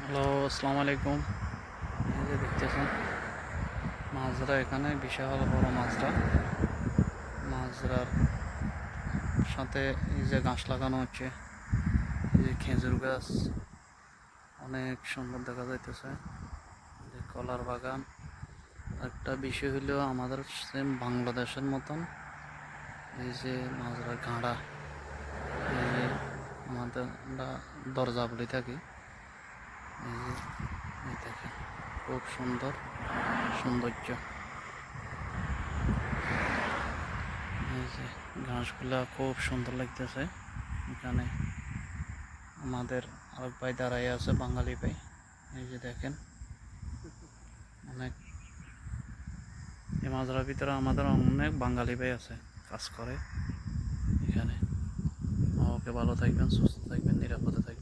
Hello, আসসালামু আলাইকুম। এই যে দেখতেছেন মাছরা, এখানে বিশাল বড় মাছরা। মাছরার সাথে এই যে ঘাস লাগানো হচ্ছে, এই যে খেজুর গাছ অনেক সুন্দর দেখা যাইতেছে, এই যে কলার বাগান। একটা বিষয় হলো আমাদের সেম বাংলাদেশের মতন এই যে মাছরা গাঁড়া, এই যে আমাদের আমরা দরজা বলে থাকি। এই যে এই দেখেন, খুব সুন্দর সৌন্দর্য। এই যে ঘাসগুলা খুব সুন্দর লাগতেছে। এখানে আমাদের আরেক ভাই দাঁড়াই আছে, বাঙালি ভাই। এই যে দেখেন, অনেক এই মাঝরার ভিতরে আমাদের অনেক বাঙালি ভাই আছে, কাজ করে এখানে। ওকে, ভালো থাকবেন, সুস্থ থাকবেন, নিরাপদে থাকবেন।